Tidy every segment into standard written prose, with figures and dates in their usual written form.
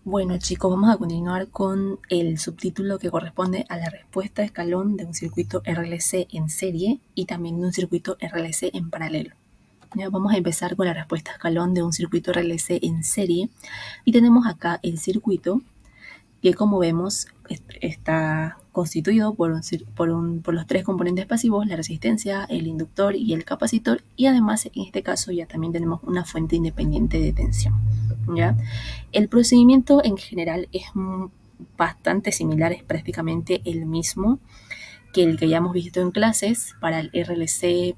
Bueno chicos, vamos a continuar con el subtítulo que corresponde a la respuesta de escalón de un circuito RLC en serie y también de un circuito RLC en paralelo. Ya vamos a empezar con la respuesta de escalón de un circuito RLC en serie y tenemos acá el circuito que, como vemos, está constituido por los tres componentes pasivos: la resistencia, el inductor y el capacitor, y además en este caso ya también tenemos una fuente independiente de tensión. ¿Ya? El procedimiento en general es bastante similar, es prácticamente el mismo que el que ya hemos visto en clases para el RLC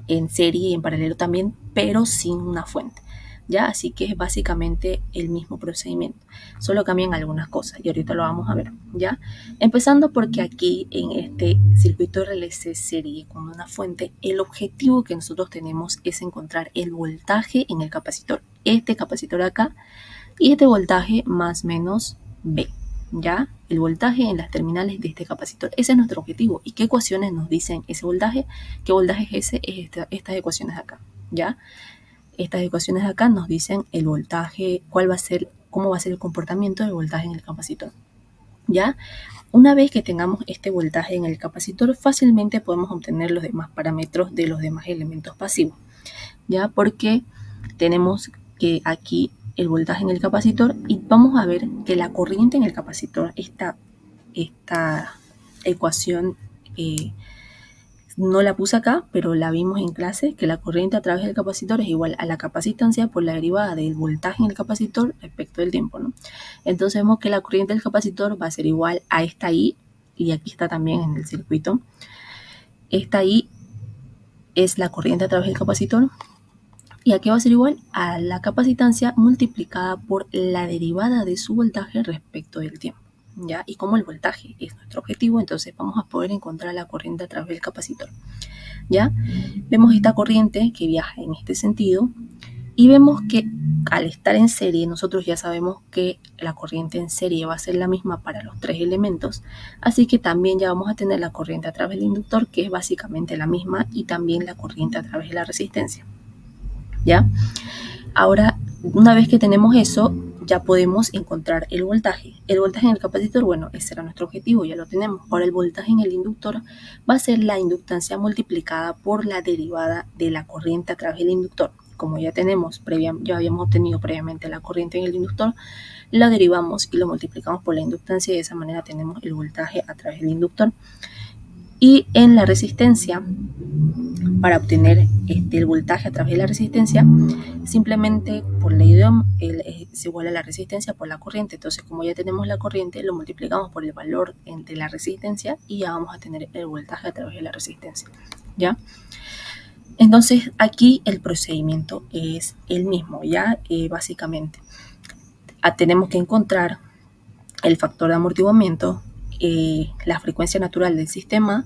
en serie y en paralelo también, pero sin una fuente. ¿Ya? Así que es básicamente el mismo procedimiento, solo cambian algunas cosas y ahorita lo vamos a ver. ¿Ya? Empezando porque aquí en este circuito RLC serie con una fuente, el objetivo que nosotros tenemos es encontrar el voltaje en el capacitor, este capacitor acá, y este voltaje más menos B, ¿ya? El voltaje en las terminales de este capacitor. Ese es nuestro objetivo. ¿Y qué ecuaciones nos dicen ese voltaje? ¿Qué voltaje es ese? Es estas ecuaciones de acá, ¿ya? Estas ecuaciones de acá nos dicen el voltaje, cómo va a ser el comportamiento del voltaje en el capacitor, ¿ya? Una vez que tengamos este voltaje en el capacitor, fácilmente podemos obtener los demás parámetros de los demás elementos pasivos, ¿ya? Porque tenemos que aquí el voltaje en el capacitor y vamos a ver que la corriente en el capacitor, esta ecuación no la puse acá, pero la vimos en clase, que la corriente a través del capacitor es igual a la capacitancia por la derivada del voltaje en el capacitor respecto del tiempo, ¿no? Entonces vemos que la corriente del capacitor va a ser igual a esta I, y aquí está también en el circuito. Esta I es la corriente a través del capacitor, y aquí va a ser igual a la capacitancia multiplicada por la derivada de su voltaje respecto del tiempo, ¿ya? Y como el voltaje es nuestro objetivo, entonces vamos a poder encontrar la corriente a través del capacitor, ¿ya? Vemos esta corriente que viaja en este sentido y vemos que al estar en serie nosotros ya sabemos que la corriente en serie va a ser la misma para los tres elementos, así que también ya vamos a tener la corriente a través del inductor, que es básicamente la misma, y también la corriente a través de la resistencia, ¿ya? Ahora, una vez que tenemos eso, ya podemos encontrar el voltaje. El voltaje en el capacitor, bueno, ese era nuestro objetivo, ya lo tenemos. Ahora el voltaje en el inductor va a ser la inductancia multiplicada por la derivada de la corriente a través del inductor. Como ya habíamos obtenido previamente la corriente en el inductor, la derivamos y lo multiplicamos por la inductancia, y de esa manera tenemos el voltaje a través del inductor. Y en la resistencia, para obtener el voltaje a través de la resistencia, simplemente por ley de Ohm es igual a la resistencia por la corriente. Entonces, como ya tenemos la corriente, lo multiplicamos por el valor de la resistencia y ya vamos a tener el voltaje a través de la resistencia, ¿ya? Entonces, aquí el procedimiento es el mismo, ¿ya? Básicamente, tenemos que encontrar el factor de amortiguamiento, la frecuencia natural del sistema,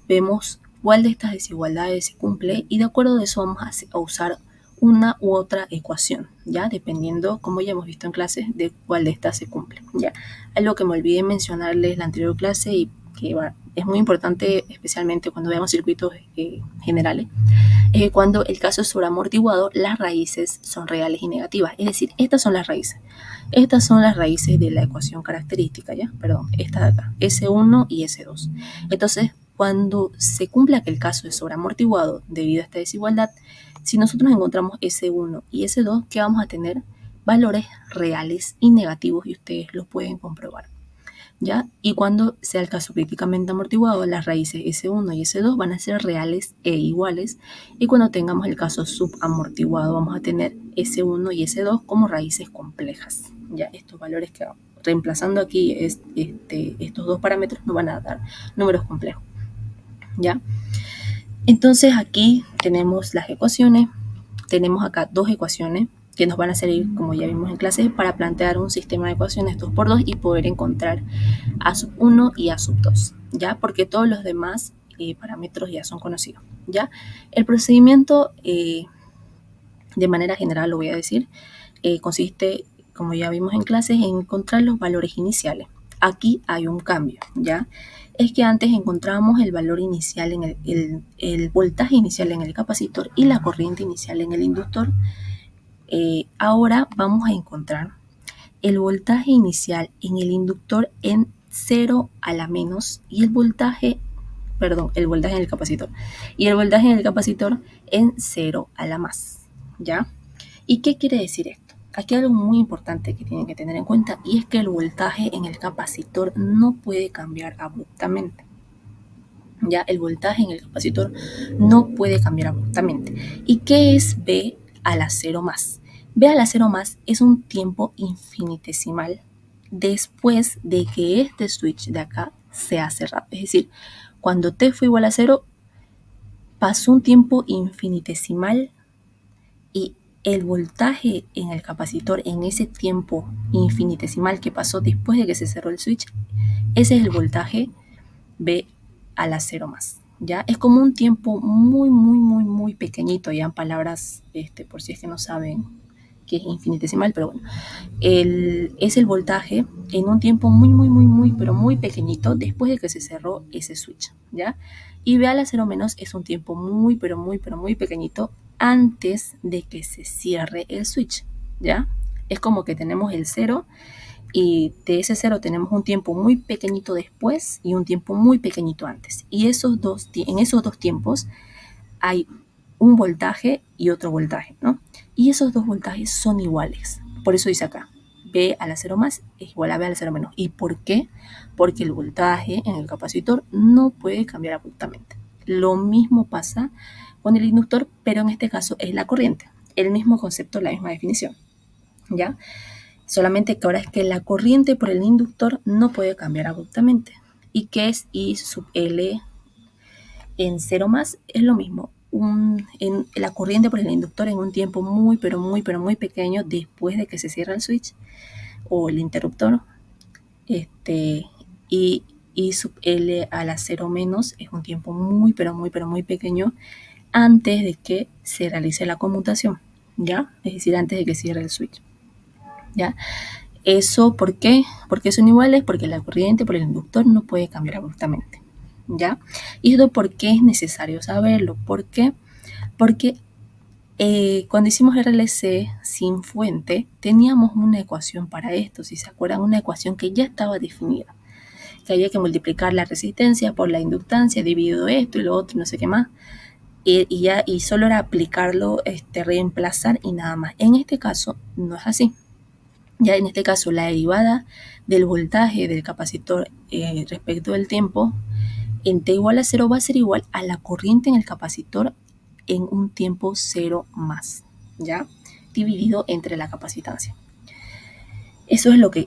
vemos cuál de estas desigualdades se cumple y de acuerdo a eso vamos a usar una u otra ecuación, ¿ya? Dependiendo, como ya hemos visto en clases, de cuál de estas se cumple, ¿ya? Algo que me olvidé mencionarles en la anterior clase y que es muy importante, especialmente cuando veamos circuitos generales, es que cuando el caso es sobreamortiguado, las raíces son reales y negativas. Es decir, estas son las raíces. Estas son las raíces de la ecuación característica, ¿ya? Perdón, esta de acá, S1 y S2. Entonces, cuando se cumpla que el caso es sobreamortiguado debido a esta desigualdad, si nosotros encontramos S1 y S2, ¿qué vamos a tener? Valores reales y negativos, y ustedes lo pueden comprobar, ¿ya? Y cuando sea el caso críticamente amortiguado, las raíces S1 y S2 van a ser reales e iguales, y cuando tengamos el caso subamortiguado vamos a tener S1 y S2 como raíces complejas, ¿ya? Estos valores que reemplazando aquí estos dos parámetros nos van a dar números complejos, ¿ya? Entonces aquí tenemos las ecuaciones, tenemos acá dos ecuaciones que nos van a servir, como ya vimos en clase, para plantear un sistema de ecuaciones 2x2 y poder encontrar A sub 1 y A sub 2, ¿ya? Porque todos los demás parámetros ya son conocidos, ¿ya? El procedimiento, de manera general lo voy a decir, consiste, como ya vimos en clases, en encontrar los valores iniciales. Aquí hay un cambio, ¿ya? Es que antes encontrábamos el valor inicial en el voltaje inicial en el capacitor y la corriente inicial en el inductor. Ahora vamos a encontrar el voltaje inicial en el inductor en 0 a la menos y el voltaje en el capacitor. Y el voltaje en el capacitor en 0 a la más, ¿ya? ¿Y qué quiere decir esto? Aquí hay algo muy importante que tienen que tener en cuenta y es que el voltaje en el capacitor no puede cambiar abruptamente. Ya el voltaje en el capacitor no puede cambiar abruptamente. ¿Y qué es B a la 0 más? B a la 0 más es un tiempo infinitesimal después de que este switch de acá se ha cerrado. Es decir, cuando T fue igual a 0, pasó un tiempo infinitesimal y el voltaje en el capacitor en ese tiempo infinitesimal que pasó después de que se cerró el switch, ese es el voltaje B a la 0 más. ¿Ya? Es como un tiempo muy pequeñito, ya en palabras, por si es que no saben que es infinitesimal, pero bueno, es el voltaje en un tiempo pero muy pequeñito después de que se cerró ese switch, ¿ya? Y B a la 0 menos es un tiempo muy pequeñito antes de que se cierre el switch, ¿ya? Es como que tenemos el 0 y de ese 0 tenemos un tiempo muy pequeñito después y un tiempo muy pequeñito antes. Y en esos dos tiempos hay un voltaje y otro voltaje, ¿no? Y esos dos voltajes son iguales. Por eso dice acá, B a la 0 más es igual a B a la 0 menos. ¿Y por qué? Porque el voltaje en el capacitor no puede cambiar abruptamente. Lo mismo pasa con el inductor, pero en este caso es la corriente. El mismo concepto, la misma definición, ¿ya? Solamente que ahora es que la corriente por el inductor no puede cambiar abruptamente. ¿Y qué es I sub L en 0 más? Es lo mismo. En la corriente por el inductor en un tiempo muy pequeño después de que se cierra el switch o el interruptor. Y I sub L a la 0 menos es un tiempo muy pequeño antes de que se realice la conmutación, ¿ya? Es decir, antes de que cierre el switch, ¿ya? ¿Eso por qué? Porque son iguales, porque la corriente por el inductor no puede cambiar abruptamente, ¿ya? ¿Y esto por qué es necesario saberlo? ¿Por qué? Porque cuando hicimos RLC sin fuente, teníamos una ecuación para esto, si se acuerdan, una ecuación que ya estaba definida, que había que multiplicar la resistencia por la inductancia, dividido esto y lo otro, no sé qué más, y solo era aplicarlo, reemplazar y nada más. En este caso no es así. Ya en este caso, la derivada del voltaje del capacitor respecto del tiempo en t igual a 0 va a ser igual a la corriente en el capacitor en un tiempo 0 más, ¿ya? Dividido entre la capacitancia. Eso es lo que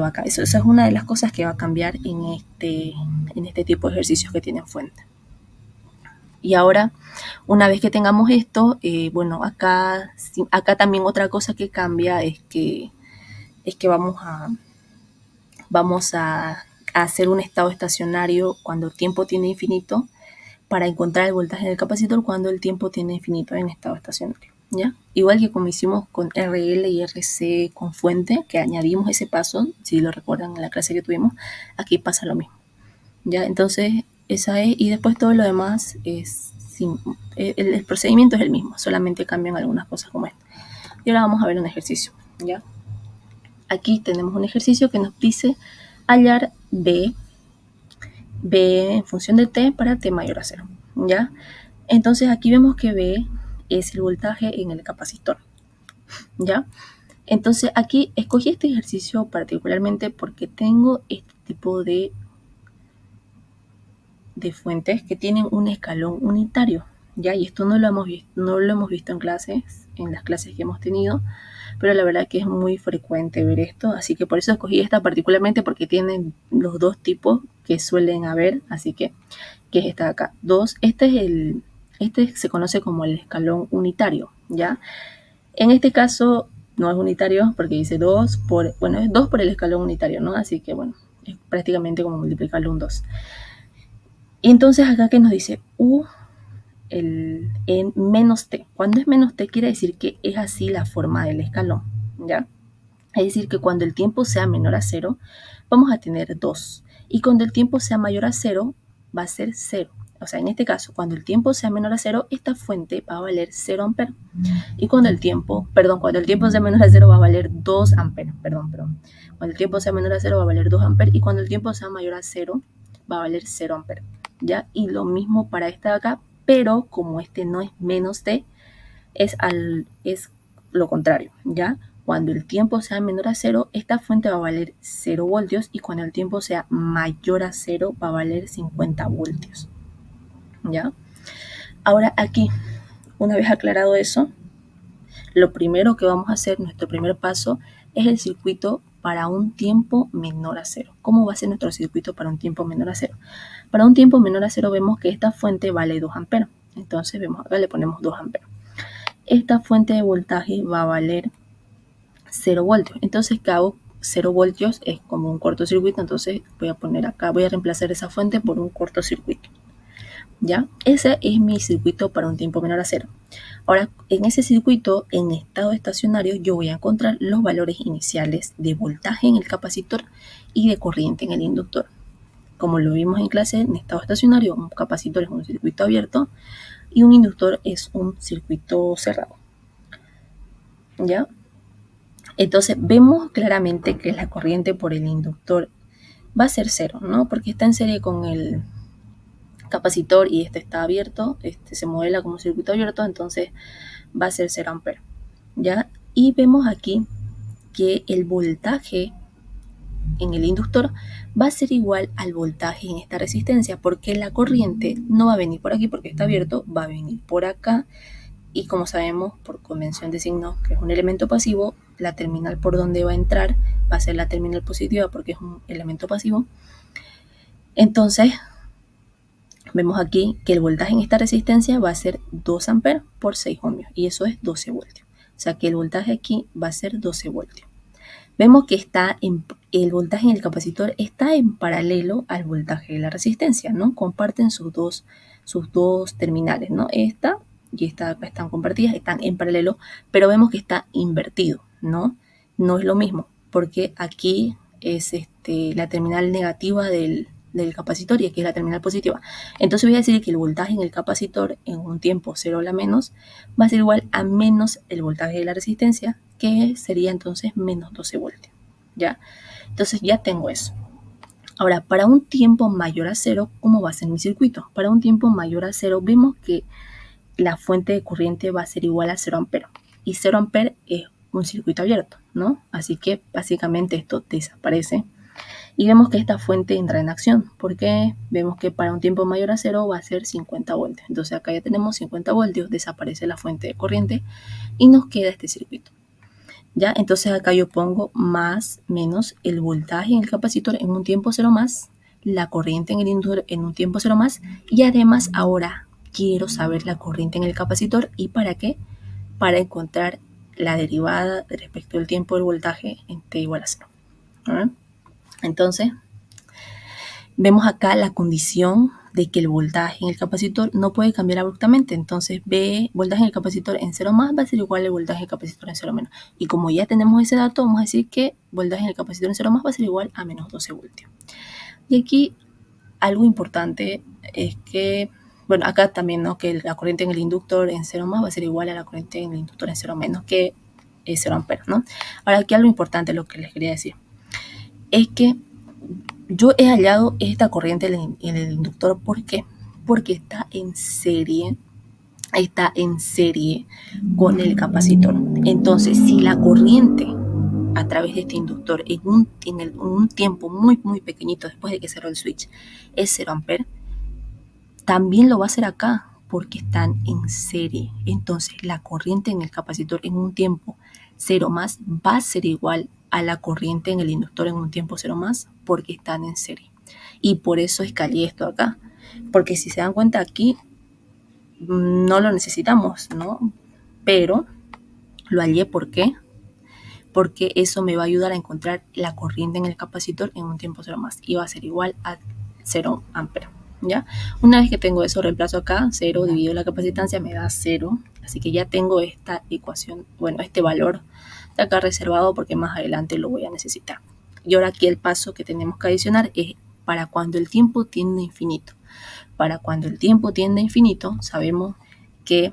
va a cambiar. Esa es una de las cosas que va a cambiar en este tipo de ejercicios que tienen fuente. Y ahora, una vez que tengamos esto, bueno, acá también otra cosa que cambia es que vamos a hacer un estado estacionario cuando el tiempo tiene infinito para encontrar el voltaje del capacitor cuando el tiempo tiene infinito en estado estacionario, ¿ya? Igual que como hicimos con RL y RC con fuente, que añadimos ese paso, si lo recuerdan en la clase que tuvimos, aquí pasa lo mismo, ¿ya? Entonces, esa es, y después todo lo demás es, el procedimiento es el mismo, solamente cambian algunas cosas como esta. Y ahora vamos a ver un ejercicio, ¿ya? Aquí tenemos un ejercicio que nos dice hallar B en función de T para T mayor a 0, ¿ya? Entonces aquí vemos que B es el voltaje en el capacitor, ¿ya? Entonces aquí escogí este ejercicio particularmente porque tengo este tipo de fuentes que tienen un escalón unitario, ¿ya? Y esto no lo hemos visto en las clases que hemos tenido, pero la verdad que es muy frecuente ver esto, así que por eso escogí esta particularmente porque tienen los dos tipos que suelen haber, así que es esta de acá. Este se conoce como el escalón unitario, ¿ya? En este caso no es unitario porque dice es 2 por el escalón unitario, ¿no? Así que bueno, es prácticamente como multiplicarlo un 2. Y entonces acá que nos dice U en menos T. Cuando es menos T quiere decir que es así la forma del escalón, ¿ya? Es decir, que cuando el tiempo sea menor a 0, vamos a tener 2. Y cuando el tiempo sea mayor a 0, va a ser 0. o sea, en este caso, cuando el tiempo sea menor a 0, esta fuente va a valer 0 amperes. Y cuando el tiempo sea menor a 0 va a valer 2 amperes, Cuando el tiempo sea menor a 0 va a valer 2 amperes y cuando el tiempo sea mayor a 0 va a valer 0 amperes, ¿ya? Y lo mismo para esta de acá, pero como este no es menos t, es lo contrario, ¿ya? Cuando el tiempo sea menor a 0, esta fuente va a valer 0 voltios y cuando el tiempo sea mayor a 0 va a valer 50 voltios, ¿ya? Ahora aquí, una vez aclarado eso, lo primero que vamos a hacer, nuestro primer paso, es el circuito para un tiempo menor a 0. ¿Cómo va a ser nuestro circuito para un tiempo menor a 0? Para un tiempo menor a 0 vemos que esta fuente vale 2 amperes. Entonces vemos acá, le ponemos 2 amperes. Esta fuente de voltaje va a valer 0 voltios. Entonces, ¿qué hago? 0 voltios es como un cortocircuito, entonces voy a poner acá, voy a reemplazar esa fuente por un cortocircuito. ¿Ya? Ese es mi circuito para un tiempo menor a 0. Ahora, en ese circuito, en estado estacionario, yo voy a encontrar los valores iniciales de voltaje en el capacitor y de corriente en el inductor. Como lo vimos en clase, en estado estacionario, un capacitor es un circuito abierto y un inductor es un circuito cerrado. ¿Ya? Entonces, vemos claramente que la corriente por el inductor va a ser 0, ¿no? Porque está en serie con el capacitor y este está abierto, este se modela como circuito abierto, entonces va a ser 0 amperes, ¿ya? Y vemos aquí que el voltaje en el inductor va a ser igual al voltaje en esta resistencia, porque la corriente no va a venir por aquí porque está abierto, va a venir por acá, y como sabemos por convención de signos que es un elemento pasivo, la terminal por donde va a entrar va a ser la terminal positiva porque es un elemento pasivo. Entonces vemos aquí que el voltaje en esta resistencia va a ser 2 amperes por 6 ohmios y eso es 12 voltios. O sea que el voltaje aquí va a ser 12 voltios. Vemos que el voltaje en el capacitor está en paralelo al voltaje de la resistencia, ¿no? Comparten sus dos terminales, ¿no? Esta y esta están compartidas, están en paralelo, pero vemos que está invertido, ¿no? No es lo mismo, porque aquí es la terminal negativa del capacitor y aquí es la terminal positiva. Entonces voy a decir que el voltaje en el capacitor en un tiempo 0 a la menos va a ser igual a menos el voltaje de la resistencia, que sería entonces menos 12 voltios, ¿ya? Entonces ya tengo eso. Ahora, para un tiempo mayor a 0, ¿cómo va a ser mi circuito? Para un tiempo mayor a 0, vemos que la fuente de corriente va a ser igual a 0 amperes. Y 0 amperes es un circuito abierto, ¿no? Así que básicamente esto desaparece. Y vemos que esta fuente entra en acción, porque vemos que para un tiempo mayor a 0 va a ser 50 voltios. Entonces acá ya tenemos 50 voltios, desaparece la fuente de corriente y nos queda este circuito. ¿Ya? Entonces acá yo pongo más menos el voltaje en el capacitor en un tiempo 0 más, la corriente en el inductor en un tiempo 0 más, y además ahora quiero saber la corriente en el capacitor. ¿Y para qué? Para encontrar la derivada respecto al tiempo del voltaje en t igual a 0. ¿Ah? Entonces, vemos acá la condición de que el voltaje en el capacitor no puede cambiar abruptamente. Entonces, voltaje en el capacitor en 0 más va a ser igual al voltaje en el capacitor en 0 menos. Y como ya tenemos ese dato, vamos a decir que voltaje en el capacitor en 0 más va a ser igual a menos 12 voltios. Y aquí algo importante es que, bueno, acá también, ¿no? Que la corriente en el inductor en 0 más va a ser igual a la corriente en el inductor en 0 menos, que es 0 amperes, ¿no? Ahora aquí algo importante, lo que les quería decir, es que yo he hallado esta corriente en el inductor. ¿Por qué? Porque está en serie con el capacitor. Entonces, si la corriente a través de este inductor en un tiempo muy, muy pequeñito después de que cerró el switch es 0 amperes, también lo va a hacer acá porque están en serie. Entonces, la corriente en el capacitor en un tiempo 0 más va a ser igual a la corriente en el inductor en un tiempo 0 más porque están en serie. Y por eso escalé esto acá. Porque si se dan cuenta aquí, no lo necesitamos, ¿no? Pero lo hallé, ¿por qué? Porque eso me va a ayudar a encontrar la corriente en el capacitor en un tiempo 0 más. Y va a ser igual a 0 amperes. ¿Ya? Una vez que tengo eso, reemplazo acá, 0 dividido la capacitancia me da 0. Así que ya tengo esta ecuación, bueno, este valor de acá reservado porque más adelante lo voy a necesitar. Y ahora aquí el paso que tenemos que adicionar es para cuando el tiempo tiende a infinito. para cuando el tiempo tiende a infinito, sabemos que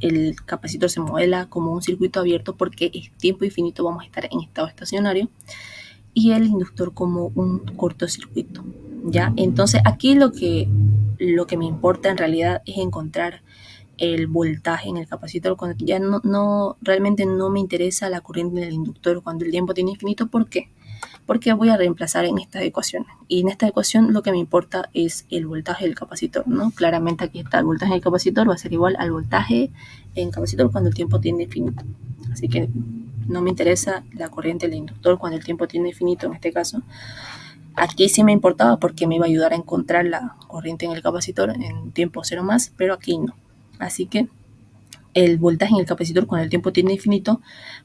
el capacitor se modela como un circuito abierto porque es tiempo infinito, vamos a estar en estado estacionario, y el inductor como un cortocircuito, ¿ya? Entonces aquí lo que me importa en realidad es encontrar el voltaje en el capacitor cuando ya realmente no me interesa la corriente del inductor cuando el tiempo tiene infinito. ¿Por qué? Porque voy a reemplazar en estas ecuaciones. Y en esta ecuación lo que me importa es el voltaje del capacitor, ¿no? Claramente aquí está el voltaje del capacitor, va a ser igual al voltaje en capacitor cuando el tiempo tiene infinito. Así que no me interesa la corriente del inductor cuando el tiempo tiene infinito en este caso. Aquí sí me importaba porque me iba a ayudar a encontrar la corriente en el capacitor en tiempo cero más, pero aquí no. Así que el voltaje en el capacitor cuando el tiempo tiene infinito,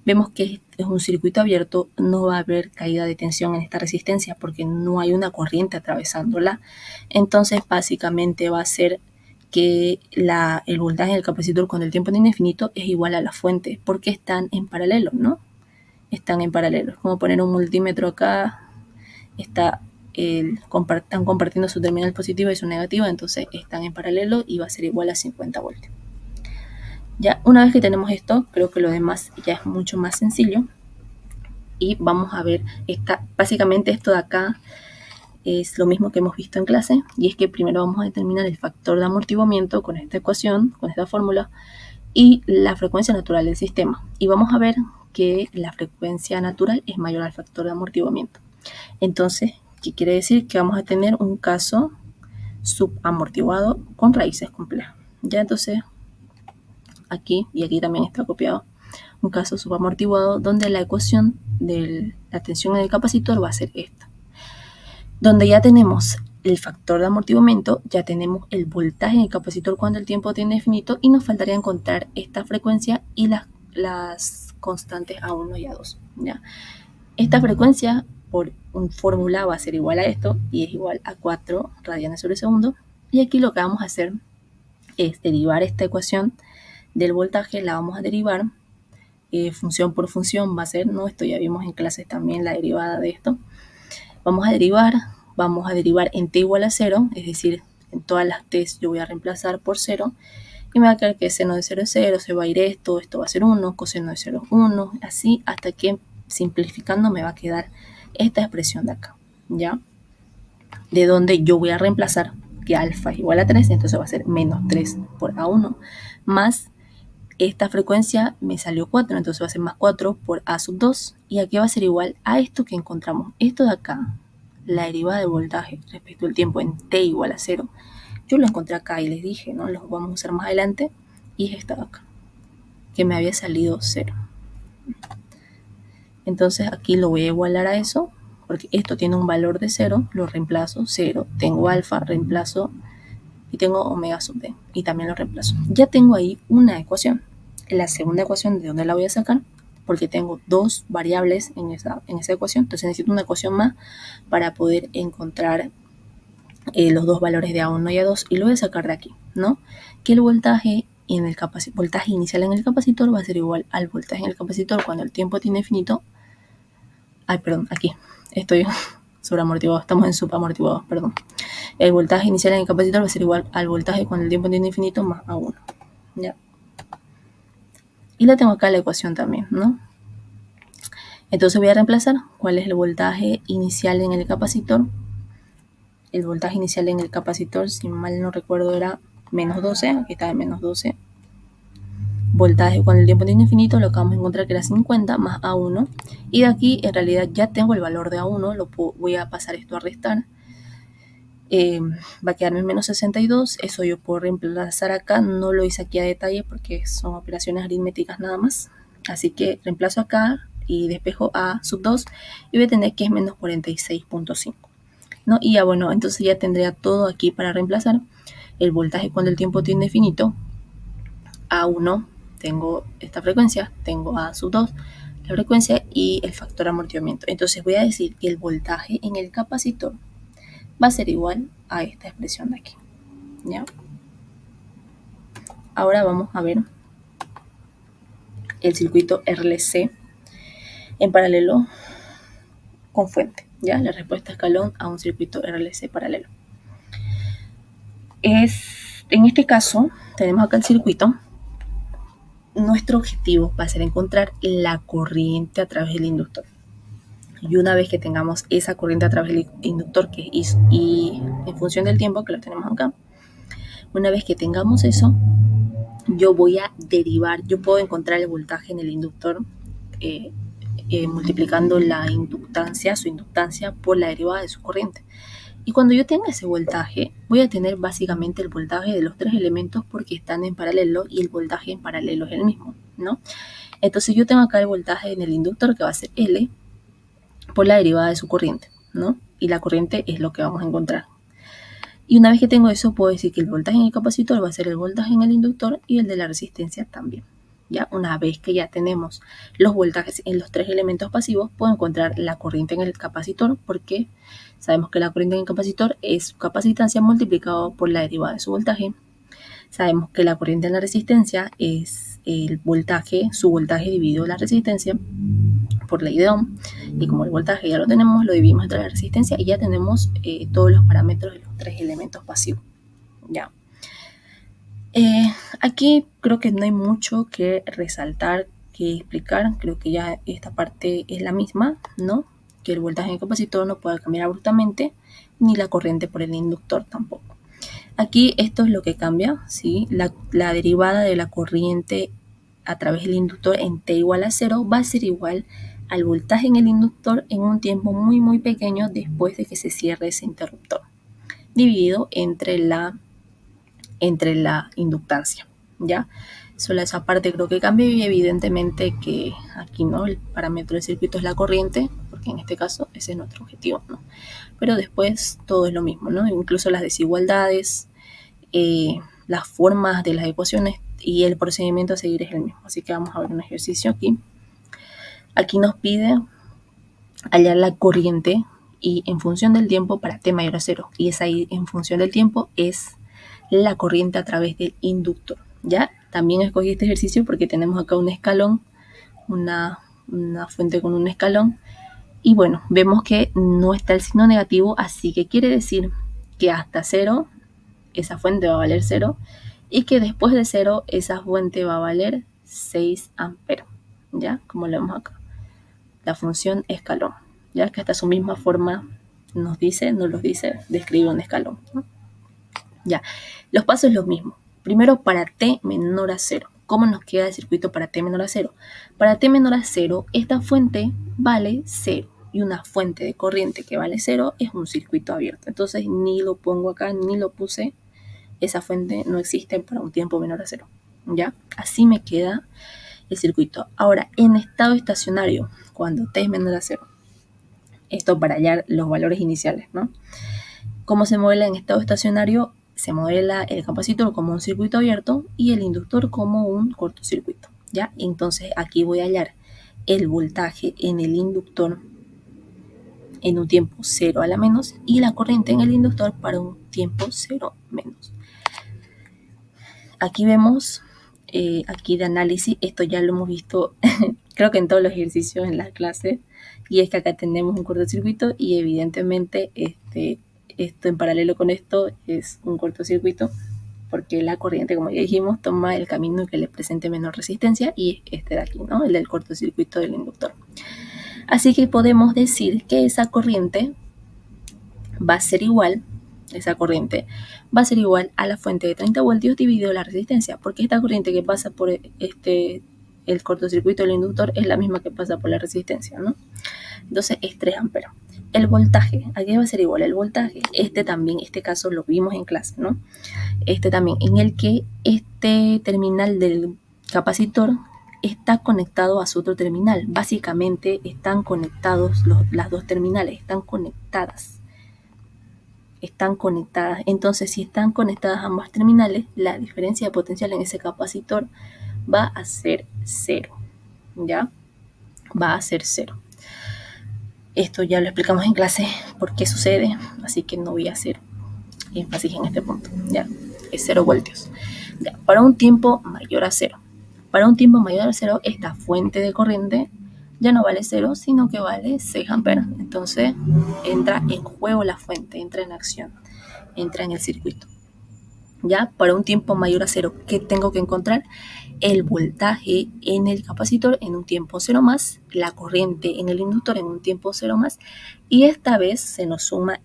vemos que es un circuito abierto, no va a haber caída de tensión en esta resistencia porque no hay una corriente atravesándola. Entonces básicamente va a ser que el voltaje del capacitor cuando el tiempo tiene infinito es igual a la fuente porque están en paralelo, ¿no? Están en paralelo. Es como poner un multímetro acá, están compartiendo su terminal positiva y su negativa, entonces están en paralelo y va a ser igual a 50 voltios. Ya una vez que tenemos esto, creo que lo demás ya es mucho más sencillo. Y vamos a ver, básicamente esto de acá es lo mismo que hemos visto en clase, y es que primero vamos a determinar el factor de amortiguamiento con esta ecuación, con esta fórmula, y la frecuencia natural del sistema. Y vamos a ver que la frecuencia natural es mayor al factor de amortiguamiento. Entonces, ¿qué quiere decir? Que vamos a tener un caso subamortiguado con raíces complejas. Ya entonces, aquí y aquí también está copiado un caso subamortiguado donde la ecuación de la tensión en el capacitor va a ser esta. Donde ya tenemos el factor de amortiguamiento, ya tenemos el voltaje en el capacitor cuando el tiempo tiene infinito y nos faltaría encontrar esta frecuencia y las constantes A1 y A2. ¿ya? Esta frecuencia por un fórmula va a ser igual a esto y es igual a 4 radianes sobre segundo. Y aquí lo que vamos a hacer es derivar esta ecuación del voltaje, la vamos a derivar función por función, va a ser, ¿no? Esto ya vimos en clases también la derivada de esto. Vamos a derivar en t igual a 0, es decir, en todas las t yo voy a reemplazar por 0 y me va a quedar que seno de 0 es 0, se va a ir esto va a ser 1, coseno de 0 es 1, así hasta que simplificando me va a quedar esta expresión de acá, ¿ya? De donde yo voy a reemplazar que alfa es igual a 3, entonces va a ser menos 3 por A1, más esta frecuencia me salió 4, entonces va a ser más 4 por A sub 2, y aquí va a ser igual a esto que encontramos. Esto de acá, la derivada de voltaje respecto al tiempo en t igual a 0, yo lo encontré acá y les dije, ¿no? Lo vamos a usar más adelante, y es esta de acá, que me había salido 0. Entonces aquí lo voy a igualar a eso, porque esto tiene un valor de 0, lo reemplazo, 0, tengo alfa, reemplazo, y tengo omega sub d, y también lo reemplazo. Ya tengo ahí una ecuación. La segunda ecuación, ¿de dónde la voy a sacar? Porque tengo dos variables en esa ecuación, entonces necesito una ecuación más para poder encontrar los dos valores de A1 y A2, y lo voy a sacar de aquí, ¿no? Que el voltaje inicial en el capacitor va a ser igual al voltaje en el capacitor cuando el tiempo tiene infinito. Aquí estoy sobreamortiguado, estamos en subamortiguado, perdón. El voltaje inicial en el capacitor va a ser igual al voltaje cuando el tiempo tiene infinito más A1, ¿ya? Y la tengo acá la ecuación también, ¿no? Entonces voy a reemplazar cuál es el voltaje inicial en el capacitor. El voltaje inicial en el capacitor, si mal no recuerdo, era menos 12, aquí está de menos 12. Voltaje cuando el tiempo tiene infinito, lo acabamos de encontrar que era 50 más A1. Y de aquí en realidad ya tengo el valor de A1, voy a pasar esto a restar. Va a quedarme menos 62, eso yo puedo reemplazar acá, no lo hice aquí a detalle porque son operaciones aritméticas nada más, así que reemplazo acá y despejo a sub 2 y voy a tener que es menos 46.5, ¿no? Y ya bueno, entonces ya tendría todo aquí para reemplazar el voltaje cuando el tiempo tiene infinito, A1, tengo esta frecuencia, tengo A sub 2, la frecuencia y el factor amortiguamiento. Entonces voy a decir que el voltaje en el capacitor va a ser igual a esta expresión de aquí, ¿ya? Ahora vamos a ver el circuito RLC en paralelo con fuente. ¿ya? La respuesta escalón a un circuito RLC paralelo. En este caso, tenemos acá el circuito. Nuestro objetivo va a ser encontrar la corriente a través del inductor. Y una vez que tengamos esa corriente a través del inductor y en función del tiempo que lo tenemos acá, una vez que tengamos eso, yo voy a derivar, yo puedo encontrar el voltaje en el inductor multiplicando la inductancia, su inductancia por la derivada de su corriente. Y cuando yo tenga ese voltaje, voy a tener básicamente el voltaje de los tres elementos porque están en paralelo y el voltaje en paralelo es el mismo, ¿no? Entonces yo tengo acá el voltaje en el inductor que va a ser L por la derivada de su corriente, ¿no? Y la corriente es lo que vamos a encontrar. Y una vez que tengo eso, puedo decir que el voltaje en el capacitor va a ser el voltaje en el inductor y el de la resistencia también. ¿Ya? Una vez que ya tenemos los voltajes en los tres elementos pasivos, puedo encontrar la corriente en el capacitor porque sabemos que la corriente en el capacitor es su capacitancia multiplicado por la derivada de su voltaje. Sabemos que la corriente en la resistencia es el voltaje, su voltaje dividido la resistencia por ley de Ohm, y como el voltaje ya lo tenemos, lo dividimos entre la resistencia y ya tenemos todos los parámetros de los tres elementos pasivos. ¿Ya? Aquí creo que no hay mucho que resaltar, que explicar, creo que ya esta parte es la misma, ¿no? Que el voltaje en el capacitor no puede cambiar abruptamente, ni la corriente por el inductor tampoco. Aquí esto es lo que cambia, ¿sí? La derivada de la corriente a través del inductor en t igual a 0 va a ser igual al voltaje en el inductor en un tiempo muy muy pequeño después de que se cierre ese interruptor, dividido entre la inductancia, ¿ya? Solo esa parte creo que cambia y evidentemente que aquí, ¿no? El parámetro del circuito es la corriente, porque en este caso ese es nuestro objetivo, ¿no? Pero después todo es lo mismo, ¿no? Incluso las desigualdades, las formas de las ecuaciones y el procedimiento a seguir es el mismo. Así que vamos a ver un ejercicio aquí. Aquí nos pide hallar la corriente y en función del tiempo para t mayor a 0. Y esa ahí en función del tiempo es la corriente a través del inductor, ¿ya? También escogí este ejercicio porque tenemos acá un escalón, una fuente con un escalón. Y bueno, vemos que no está el signo negativo, así que quiere decir que hasta 0 esa fuente va a valer 0 y que después de 0 esa fuente va a valer 6 amperes, ¿ya? Como lo vemos acá. La función escalón, ya que hasta su misma forma nos los dice, describe un escalón, ¿no? Ya, los pasos los mismos. Primero para t menor a 0. ¿Cómo nos queda el circuito para t menor a 0? Para t menor a 0, esta fuente vale 0 y una fuente de corriente que vale 0 es un circuito abierto. Entonces ni lo pongo acá, ni lo puse. Esa fuente no existe para un tiempo menor a 0. ¿Ya? Así me queda el circuito. Ahora, en estado estacionario, cuando t es menor a 0. Esto para hallar los valores iniciales, ¿no? ¿Cómo se modela en estado estacionario? Se modela el capacitor como un circuito abierto y el inductor como un cortocircuito, ¿ya? Entonces aquí voy a hallar el voltaje en el inductor en un tiempo 0 a la menos y la corriente en el inductor para un tiempo 0 menos. Aquí vemos, aquí de análisis, esto ya lo hemos visto creo que en todos los ejercicios en la clase, y es que acá tenemos un cortocircuito y evidentemente esto en paralelo con esto es un cortocircuito porque la corriente, como ya dijimos, toma el camino que le presente menor resistencia y este de aquí, ¿no? El del cortocircuito del inductor. Así que podemos decir que esa corriente va a ser igual, a la fuente de 30 voltios dividido la resistencia, porque esta corriente que pasa por el cortocircuito del inductor es la misma que pasa por la resistencia, ¿no? Entonces es 3 amperes. El voltaje, aquí va a ser igual el voltaje. Este caso lo vimos en clase, ¿no? También, en el que este terminal del capacitor está conectado a su otro terminal. Básicamente están conectados, las dos terminales están conectadas. Entonces, si están conectadas ambas terminales, la diferencia de potencial en ese capacitor va a ser 0, ¿ya? Va a ser 0. Esto ya lo explicamos en clase por qué sucede, así que no voy a hacer énfasis en este punto, ¿ya? Es 0 voltios. Ya, para un tiempo mayor a 0. Para un tiempo mayor a 0, esta fuente de corriente ya no vale 0, sino que vale 6 amperes. Entonces entra en juego la fuente, entra en acción, entra en el circuito. Ya, para un tiempo mayor a 0, ¿qué tengo que encontrar? El voltaje en el capacitor en un tiempo 0 más, la corriente en el inductor en un tiempo 0 más, y esta vez se nos suma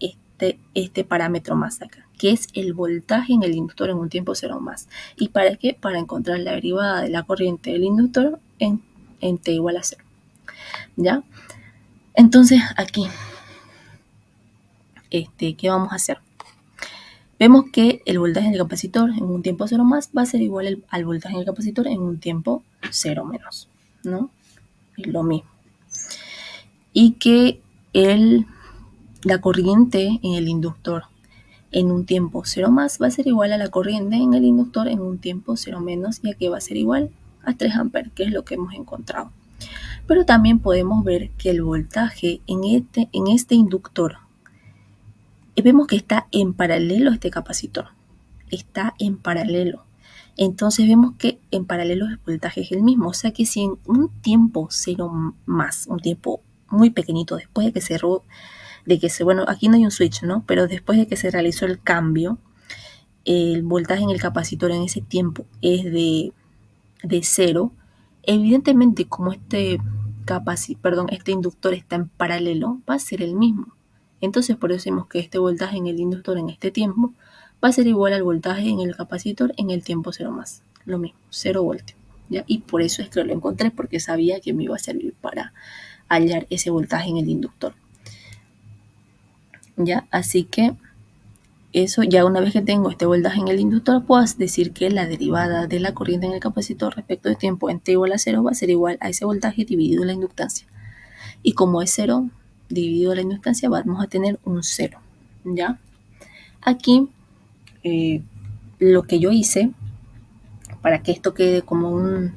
este parámetro más acá, que es el voltaje en el inductor en un tiempo 0 más. ¿Y para qué? Para encontrar la derivada de la corriente del inductor en t igual a 0. ¿Ya? Entonces aquí, ¿qué vamos a hacer? Vemos que el voltaje en el capacitor en un tiempo 0 más va a ser igual al voltaje en el capacitor en un tiempo 0 menos, ¿no? Es lo mismo. Y que la corriente en el inductor en un tiempo 0 más va a ser igual a la corriente en el inductor en un tiempo 0 menos, ya que va a ser igual a 3 amperes, que es lo que hemos encontrado. Pero también podemos ver que el voltaje en este inductor, vemos que está en paralelo a este capacitor. Está en paralelo. Entonces vemos que en paralelo el voltaje es el mismo. O sea que si en un tiempo 0 más, un tiempo muy pequeñito, después de que bueno, aquí no hay un switch, ¿no? Pero después de que se realizó el cambio, el voltaje en el capacitor en ese tiempo es de 0. Evidentemente, como este inductor está en paralelo, va a ser el mismo. Entonces, por eso decimos que este voltaje en el inductor en este tiempo va a ser igual al voltaje en el capacitor en el tiempo 0 más. Lo mismo, 0 voltios. ¿Ya? Y por eso es que lo encontré, porque sabía que me iba a servir para hallar ese voltaje en el inductor. ¿Ya? Así que eso, ya una vez que tengo este voltaje en el inductor, puedo decir que la derivada de la corriente en el capacitor respecto del tiempo en t igual a 0 va a ser igual a ese voltaje dividido la inductancia. Y como es 0 dividido la inductancia, vamos a tener un 0. ¿Ya? Aquí, lo que yo hice, para que esto quede como un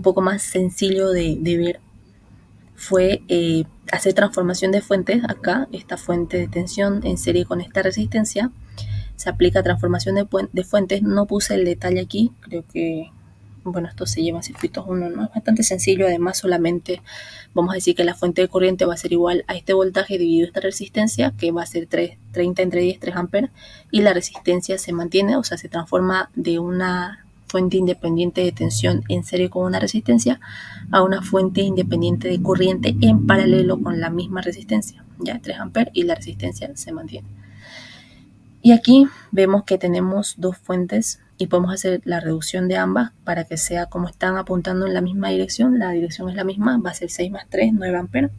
poco más sencillo de ver, fue hacer transformación de fuentes. Acá, esta fuente de tensión en serie con esta resistencia, se aplica transformación de fuentes. No puse el detalle aquí, creo que, bueno, esto se lleva en circuitos 1, ¿no? Es bastante sencillo. Además, solamente vamos a decir que la fuente de corriente va a ser igual a este voltaje dividido esta resistencia, que va a ser 30 entre 10, 3 amperes, y la resistencia se mantiene, o sea, se transforma de una fuente independiente de tensión en serie con una resistencia a una fuente independiente de corriente en paralelo con la misma resistencia, ya 3 amperes, y la resistencia se mantiene. Y aquí vemos que tenemos dos fuentes y podemos hacer la reducción de ambas para que sea como están apuntando en la misma dirección. La dirección es la misma, va a ser 6 más 3, 9 amperes.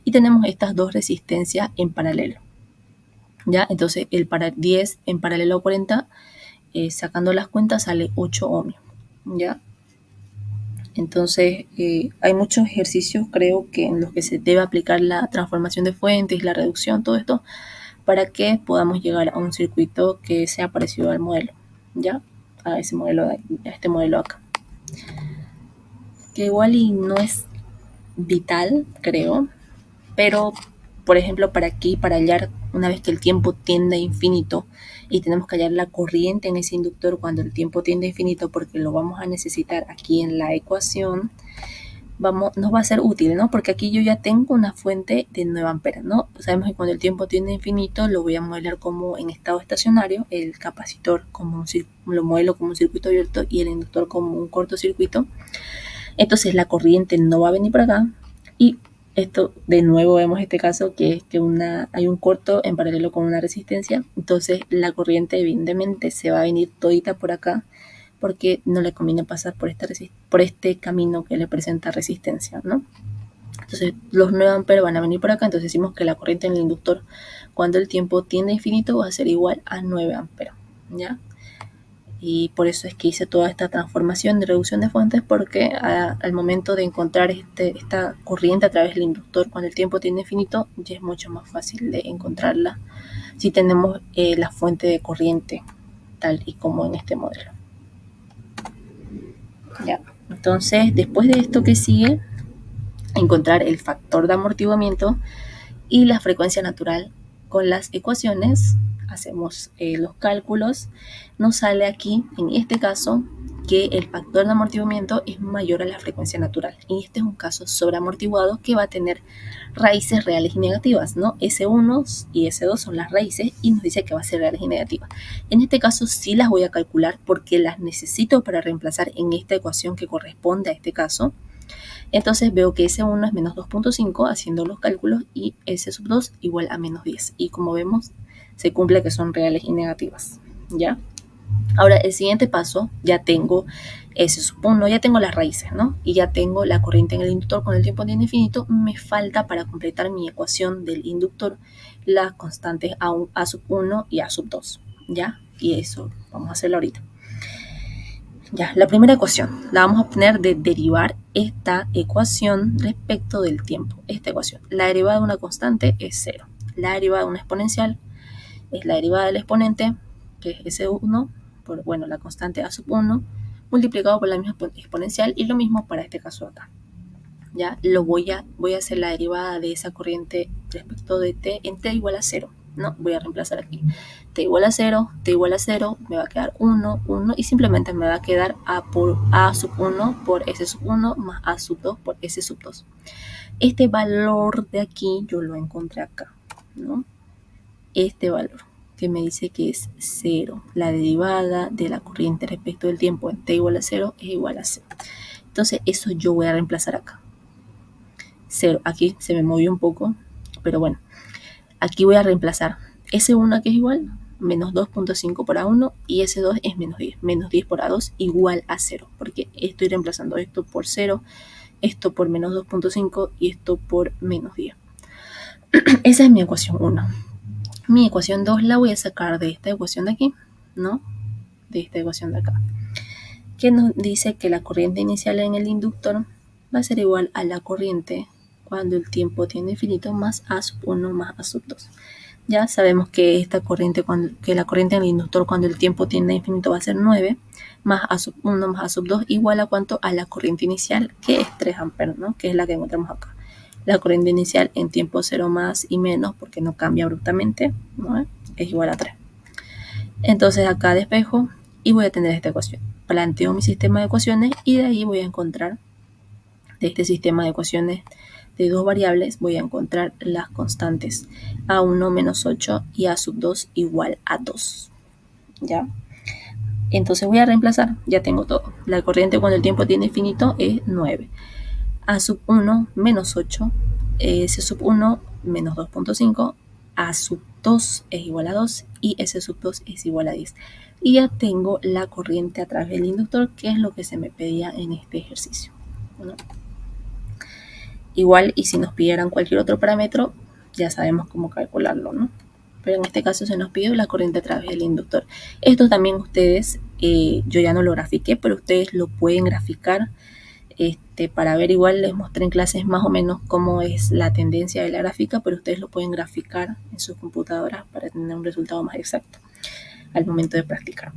Y tenemos estas dos resistencias en paralelo. ¿Ya? Entonces el 10 en paralelo a 40, sacando las cuentas, sale 8 ohmios. ¿Ya? Entonces hay muchos ejercicios, creo, que en los que se debe aplicar la transformación de fuentes, la reducción, todo esto, para que podamos llegar a un circuito que sea parecido al modelo, ¿ya? A este modelo acá. Que igual y no es vital, creo, pero, por ejemplo, para hallar, una vez que el tiempo tiende a infinito y tenemos que hallar la corriente en ese inductor cuando el tiempo tiende a infinito, porque lo vamos a necesitar aquí en la ecuación, nos va a ser útil, ¿no? Porque aquí yo ya tengo una fuente de 9 amperes, ¿no? Sabemos que cuando el tiempo tiende a infinito lo voy a modelar como en estado estacionario, el capacitor lo modelo como un circuito abierto y el inductor como un cortocircuito. Entonces la corriente no va a venir por acá, y esto de nuevo vemos este caso que es que hay un corto en paralelo con una resistencia. Entonces la corriente evidentemente se va a venir todita por acá, porque no le conviene pasar por este camino que le presenta resistencia, ¿no? Entonces los 9 amperes van a venir por acá. Entonces decimos que la corriente en el inductor cuando el tiempo tiende a infinito va a ser igual a 9 amperes, ¿ya? Y por eso es que hice toda esta transformación de reducción de fuentes, porque al momento de encontrar esta corriente a través del inductor cuando el tiempo tiende a infinito, ya es mucho más fácil de encontrarla si tenemos la fuente de corriente tal y como en este modelo. ¿Ya? Entonces, después de esto, que sigue, encontrar el factor de amortiguamiento y la frecuencia natural con las ecuaciones hacemos los cálculos, nos sale aquí, en este caso, que el factor de amortiguamiento es mayor a la frecuencia natural. Y este es un caso sobreamortiguado que va a tener raíces reales y negativas, ¿no? S1 y S2 son las raíces y nos dice que va a ser reales y negativas. En este caso sí las voy a calcular porque las necesito para reemplazar en esta ecuación que corresponde a este caso. Entonces veo que S1 es menos 2.5 haciendo los cálculos y S2 igual a menos 10. Y como vemos, se cumple que son reales y negativas, ¿ya? Ahora, el siguiente paso, ya tengo S1, ya tengo las raíces, ¿no? Y ya tengo la corriente en el inductor con el tiempo de infinito. Me falta para completar mi ecuación del inductor las constantes A1 y A2, ¿ya? Y eso vamos a hacerlo ahorita. Ya, la primera ecuación la vamos a obtener de derivar esta ecuación respecto del tiempo. Esta ecuación, la derivada de una constante es 0. La derivada de una exponencial es la derivada del exponente, que es S1, por, bueno, la constante A1, multiplicado por la misma exponencial, y lo mismo para este caso acá. Ya, voy a hacer la derivada de esa corriente respecto de t en t igual a 0. ¿No? Voy a reemplazar aquí. T igual a 0, t igual a 0, me va a quedar 1, 1, y simplemente me va a quedar A por A1 por S1 más A2 por S2. Este valor de aquí yo lo encontré acá, ¿no? Este valor que me dice que es 0. La derivada de la corriente respecto del tiempo en t igual a 0 es igual a 0. Entonces eso yo voy a reemplazar acá. 0, aquí se me movió un poco, pero bueno. Aquí voy a reemplazar S1 que es igual, menos 2.5 por A1, y S2 es menos 10. Menos 10 por A2 igual a 0, porque estoy reemplazando esto por 0, esto por menos 2.5 y esto por menos 10. Esa es mi ecuación 1. Mi ecuación 2 la voy a sacar de esta ecuación de aquí, ¿no? De esta ecuación de acá, que nos dice que la corriente inicial en el inductor va a ser igual a la corriente cuando el tiempo tiende infinito más A1 más A2. Ya sabemos que esta corriente, que la corriente en el inductor cuando el tiempo tiende a infinito va a ser 9, más A1 más A2 igual a ¿cuánto? A la corriente inicial, que es 3 amperes, ¿no? Que es la que encontramos acá. La corriente inicial en tiempo 0 más y menos, porque no cambia abruptamente, ¿no? Es igual a 3. Entonces acá despejo y voy a tener esta ecuación. Planteo mi sistema de ecuaciones y de ahí voy a encontrar, de este sistema de ecuaciones de dos variables, voy a encontrar las constantes A1 menos 8 y A2 igual a 2. ¿Ya? Entonces voy a reemplazar, ya tengo todo. La corriente cuando el tiempo tiene infinito es 9. A1 menos 8, S1 menos 2.5, A2 es igual a 2 y S2 es igual a 10. Y ya tengo la corriente a través del inductor, que es lo que se me pedía en este ejercicio, ¿no? Igual, y si nos pidieran cualquier otro parámetro, ya sabemos cómo calcularlo, ¿no? Pero en este caso se nos pide la corriente a través del inductor. Esto también ustedes, yo ya no lo grafiqué, pero ustedes lo pueden graficar para ver. Igual les mostré en clases más o menos cómo es la tendencia de la gráfica, pero ustedes lo pueden graficar en sus computadoras para tener un resultado más exacto al momento de practicar.